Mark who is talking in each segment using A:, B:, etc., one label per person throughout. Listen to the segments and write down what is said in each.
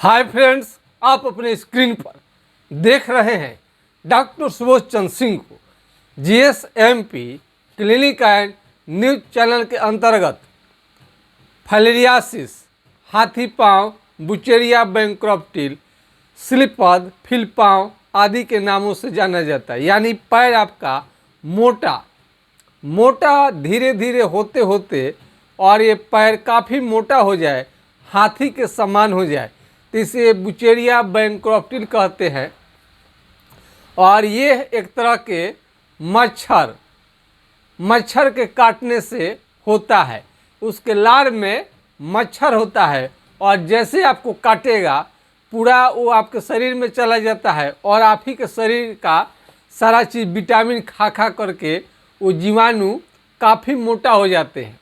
A: Hi friends, आप अपने screen पर देख रहे हैं डॉक्टर सुबोध चंद्र सिंह को जीएसएमपी क्लिनिक एंड न्यूज चैनल के अंतर्गत फाइलेरियासिस, हाथी पाँव, बुचेरिया बैंक्रप्टिल, स्लिपद, फिल पाँव आदि के नामों से जाना जाता है। यानी पैर आपका मोटा धीरे धीरे होते होते और ये पैर काफ़ी मोटा हो जाए, हाथी के समान हो जाए, तो इसे बुचेरिया बैंक्रप्टिल कहते हैं। और ये एक तरह के मच्छर के काटने से होता है। उसके लार में मच्छर होता है और जैसे आपको काटेगा पूरा वो आपके शरीर में चला जाता है और आप ही के शरीर का सारा चीज़ विटामिन खा करके वो जीवाणु काफ़ी मोटा हो जाते हैं।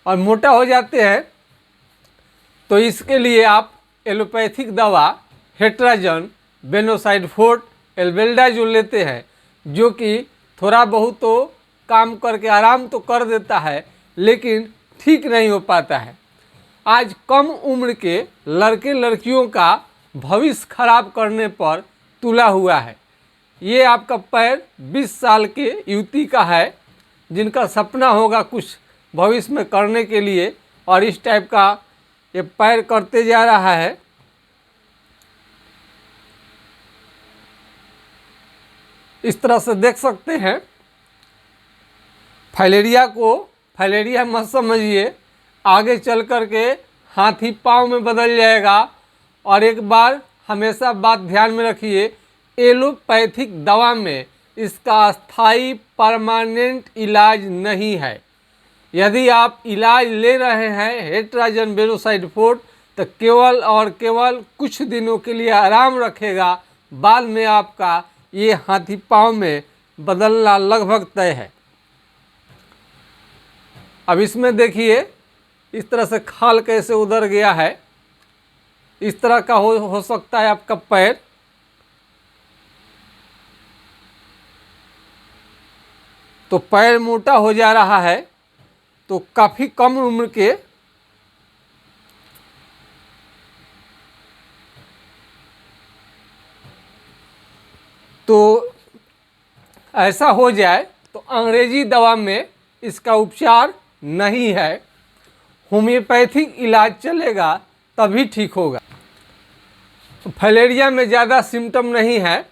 A: और मोटा हो जाते हैं तो इसके लिए आप एलोपैथिक दवा हेट्राजन, बेनोसाइड-फोर्ट, एल्बेंडाजोल लेते हैं, जो कि थोड़ा बहुत तो काम करके आराम तो कर देता है लेकिन ठीक नहीं हो पाता है। आज कम उम्र के लड़के लड़कियों का भविष्य खराब करने पर तुला हुआ है। ये आपका पैर 20 साल के युवती का है जिनका सपना होगा कुछ भविष्य में करने के लिए और इस टाइप का ये पैर करते जा रहा है। इस तरह से देख सकते हैं। फाइलेरिया मत समझिए, आगे चल कर के हाथी पाँव में बदल जाएगा। और एक बार हमेशा बात ध्यान में रखिए, एलोपैथिक दवा में इसका स्थायी परमानेंट इलाज नहीं है। यदि आप इलाज ले रहे हैं हेट्राजन, बेनोसाइड-फोर्ट, तो केवल और केवल कुछ दिनों के लिए आराम रखेगा, बाद में आपका ये हाथी पाँव में बदलना लगभग तय है। अब इसमें देखिए इस तरह से खाल कैसे उधर गया है। इस तरह का हो सकता है आपका पैर। तो पैर मोटा हो जा रहा है तो काफ़ी कम उम्र के तो ऐसा हो जाए तो अंग्रेजी दवा में इसका उपचार नहीं है, होम्योपैथिक इलाज चलेगा तभी ठीक होगा। तो फाइलेरिया में ज़्यादा सिम्टम नहीं है।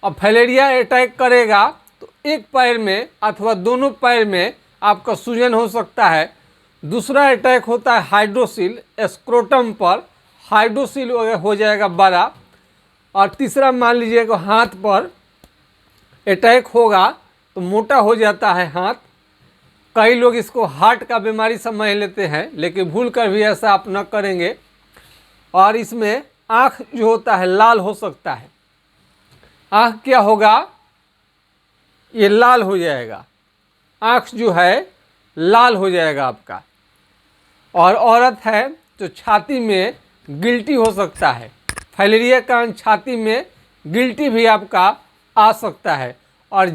A: अब फाइलेरिया अटैक करेगा तो एक पैर में अथवा दोनों पैर में आपका सूजन हो सकता है। दूसरा अटैक होता है हाइड्रोसिल, स्क्रोटम पर हाइड्रोसिल हो जाएगा बड़ा। और तीसरा मान लीजिएगा हाथ पर अटैक होगा तो मोटा हो जाता है हाथ। कई लोग इसको हार्ट का बीमारी समझ लेते हैं लेकिन भूल कर भी ऐसा आप न करेंगे। और इसमें आँख जो होता है लाल हो सकता है। आँख क्या होगा, ये लाल हो जाएगा, आँख जो है लाल हो जाएगा आपका। और औरत है तो छाती में गिल्टी हो सकता है। फाइलेरिया का छाती में गिल्टी भी आपका आ सकता है। और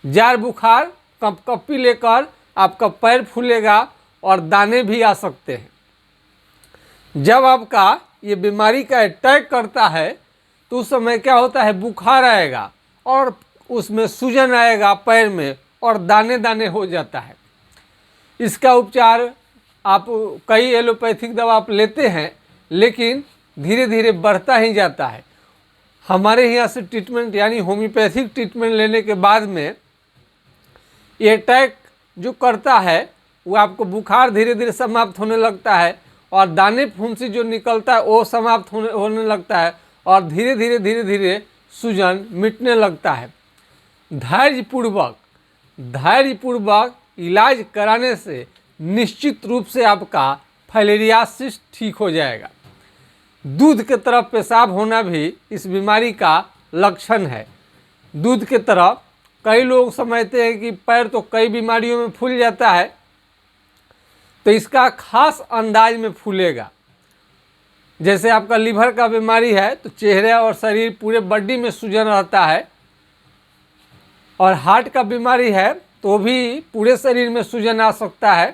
A: जार बुखार कपकपी लेकर आपका पैर फूलेगा और दाने भी आ सकते हैं। जब आपका ये बीमारी का अटैक करता है तो उस समय क्या होता है, बुखार आएगा और उसमें सूजन आएगा पैर में और दाने दाने हो जाता है। इसका उपचार आप कई एलोपैथिक दवा आप लेते हैं लेकिन धीरे धीरे बढ़ता ही जाता है। हमारे यहाँ से ट्रीटमेंट यानी होम्योपैथिक ट्रीटमेंट लेने के बाद में ये अटैक जो करता है वो आपको बुखार धीरे धीरे समाप्त होने लगता है और दाने फुंसी जो निकलता है वो समाप्त होने लगता है और धीरे धीरे सूजन मिटने लगता है। धैर्यपूर्वक इलाज कराने से निश्चित रूप से आपका फाइलेरियासिस ठीक हो जाएगा। दूध के तरफ पेशाब होना भी इस बीमारी का लक्षण है। दूध के तरफ कई लोग समझते हैं कि पैर तो कई बीमारियों में फूल जाता है, तो इसका खास अंदाज में फूलेगा। जैसे आपका लीवर का बीमारी है तो चेहरे और शरीर पूरे बॉडी में सूजन रहता है। और हार्ट का बीमारी है तो भी पूरे शरीर में सूजन आ सकता है।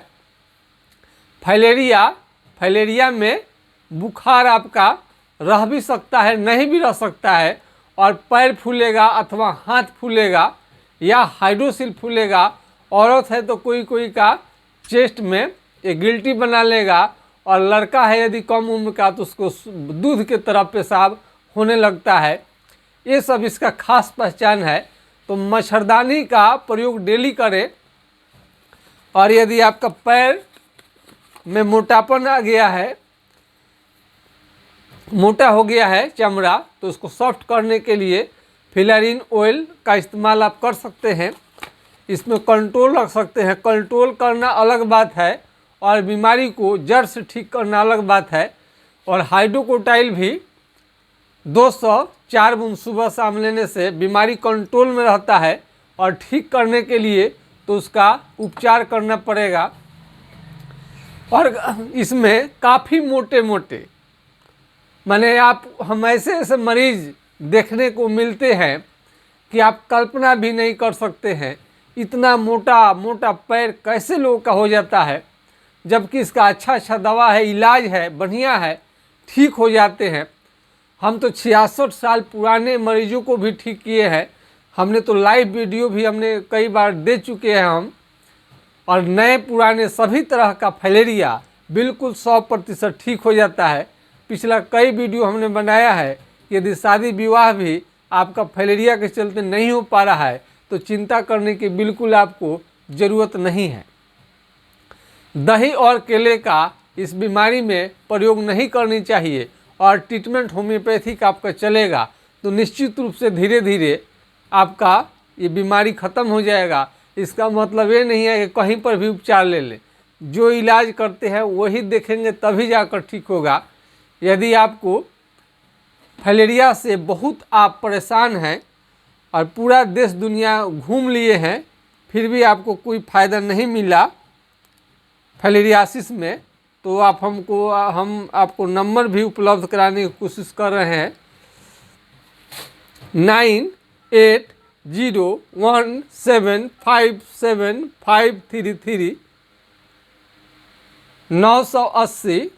A: फाइलेरिया फाइलेरिया में बुखार आपका रह भी सकता है, नहीं भी रह सकता है, और पैर फूलेगा अथवा हाथ फूलेगा या हाइड्रोसिल फूलेगा। औरत है तो कोई कोई का चेस्ट में एक गिल्टी बना लेगा, और लड़का है यदि कम उम्र का तो उसको दूध के तरह पेशाब होने लगता है। ये सब इसका खास पहचान है। तो मच्छरदानी का प्रयोग डेली करें। और यदि आपका पैर में मोटापन आ गया है, मोटा हो गया है चमड़ा, तो उसको सॉफ्ट करने के लिए फिलारिन ऑयल का इस्तेमाल आप कर सकते हैं। इसमें कंट्रोल रख सकते हैं। कंट्रोल करना अलग बात है और बीमारी को जड़ से ठीक करना अलग बात है। और हाइड्रोकोटाइल भी 204 बूंद सुबह शाम लेने से बीमारी कंट्रोल में रहता है। और ठीक करने के लिए तो उसका उपचार करना पड़ेगा। और इसमें काफ़ी मोटे मोटे माने हम ऐसे मरीज देखने को मिलते हैं कि आप कल्पना भी नहीं कर सकते हैं। इतना मोटा मोटा पैर कैसे लोगों का हो जाता है, जबकि इसका अच्छा दवा है, इलाज है, बढ़िया है, ठीक हो जाते हैं। हम तो 66 साल पुराने मरीजों को भी ठीक किए हैं। हमने तो लाइव वीडियो भी हमने कई बार दे चुके हैं हम। और नए पुराने सभी तरह का फाइलेरिया बिल्कुल 100% ठीक हो जाता है। पिछला कई वीडियो हमने बनाया है। यदि शादी विवाह भी आपका फाइलेरिया के चलते नहीं हो पा रहा है तो चिंता करने की बिल्कुल आपको ज़रूरत नहीं है। दही और केले का इस बीमारी में प्रयोग नहीं करनी चाहिए। और ट्रीटमेंट होम्योपैथिक आपका चलेगा तो निश्चित रूप से धीरे धीरे आपका ये बीमारी ख़त्म हो जाएगा। इसका मतलब ये नहीं है कि कहीं पर भी उपचार ले लें। जो इलाज करते हैं वही देखेंगे तभी जाकर ठीक होगा। यदि आपको फाइलेरिया से बहुत आप परेशान हैं और पूरा देश दुनिया घूम लिए हैं फिर भी आपको कोई फ़ायदा नहीं मिला फाइलेरियासिस में, तो हम आपको नंबर भी उपलब्ध कराने की कोशिश कर रहे हैं। 9801757533 980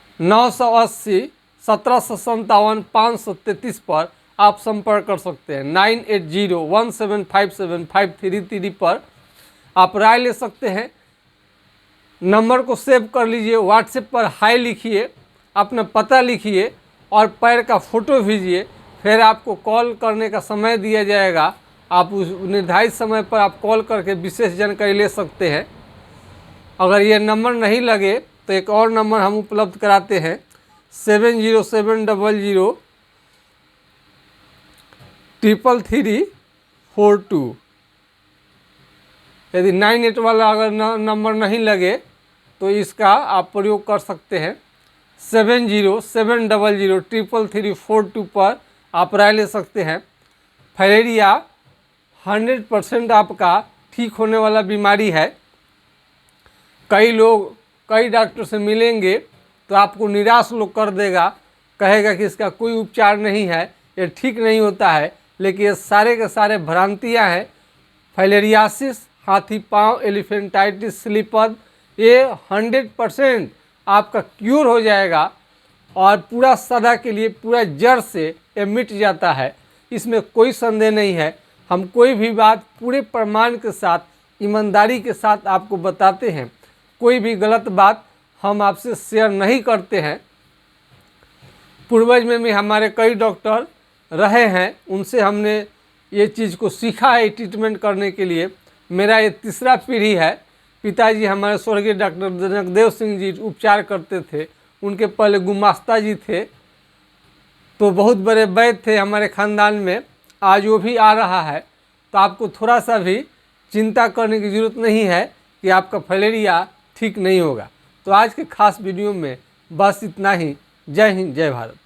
A: 1757 533 पर आप संपर्क कर सकते हैं। 9801757533 पर आप राय ले सकते हैं। नंबर को सेव कर लीजिए, व्हाट्सएप पर हाय लिखिए, अपना पता लिखिए और पैर का फ़ोटो भेजिए। फिर आपको कॉल करने का समय दिया जाएगा। आप उस निर्धारित समय पर आप कॉल करके विशेष जानकारी ले सकते हैं। अगर ये नंबर नहीं लगे तो एक और नंबर हम उपलब्ध कराते हैं 7070003342। यदि 98 वाला अगर नंबर नहीं लगे तो इसका आप प्रयोग कर सकते हैं। 70703342 पर आप राय ले सकते हैं। फाइलेरिया 100% आपका ठीक होने वाला बीमारी है। कई डॉक्टर से मिलेंगे तो आपको निराश लोग कर देगा, कहेगा कि इसका कोई उपचार नहीं है, ये ठीक नहीं होता है। लेकिन ये सारे के सारे भ्रांतियाँ हैं। फाइलेरियासिस, हाथी पाँव, एलिफेंटाइटिस, स्लीपर, ये 100% आपका क्यूर हो जाएगा और पूरा सदा के लिए पूरा जड़ से ये मिट जाता है। इसमें कोई संदेह नहीं है। हम कोई भी बात पूरे प्रमाण के साथ, ईमानदारी के साथ आपको बताते हैं। कोई भी गलत बात हम आपसे शेयर नहीं करते हैं। पूर्वज में भी हमारे कई डॉक्टर रहे हैं, उनसे हमने ये चीज़ को सीखा है ट्रीटमेंट करने के लिए। मेरा ये तीसरा पीढ़ी है। पिताजी हमारे स्वर्गीय डॉक्टर जनकदेव सिंह जी उपचार करते थे, उनके पहले गुमास्ता जी थे, तो बहुत बड़े वैद्य थे हमारे ख़ानदान में। आज वो भी आ रहा है। तो आपको थोड़ा सा भी चिंता करने की ज़रूरत नहीं है कि आपका फाइलेरिया ठीक नहीं होगा। तो आज के खास वीडियो में बस इतना ही। जय हिंद, जय भारत।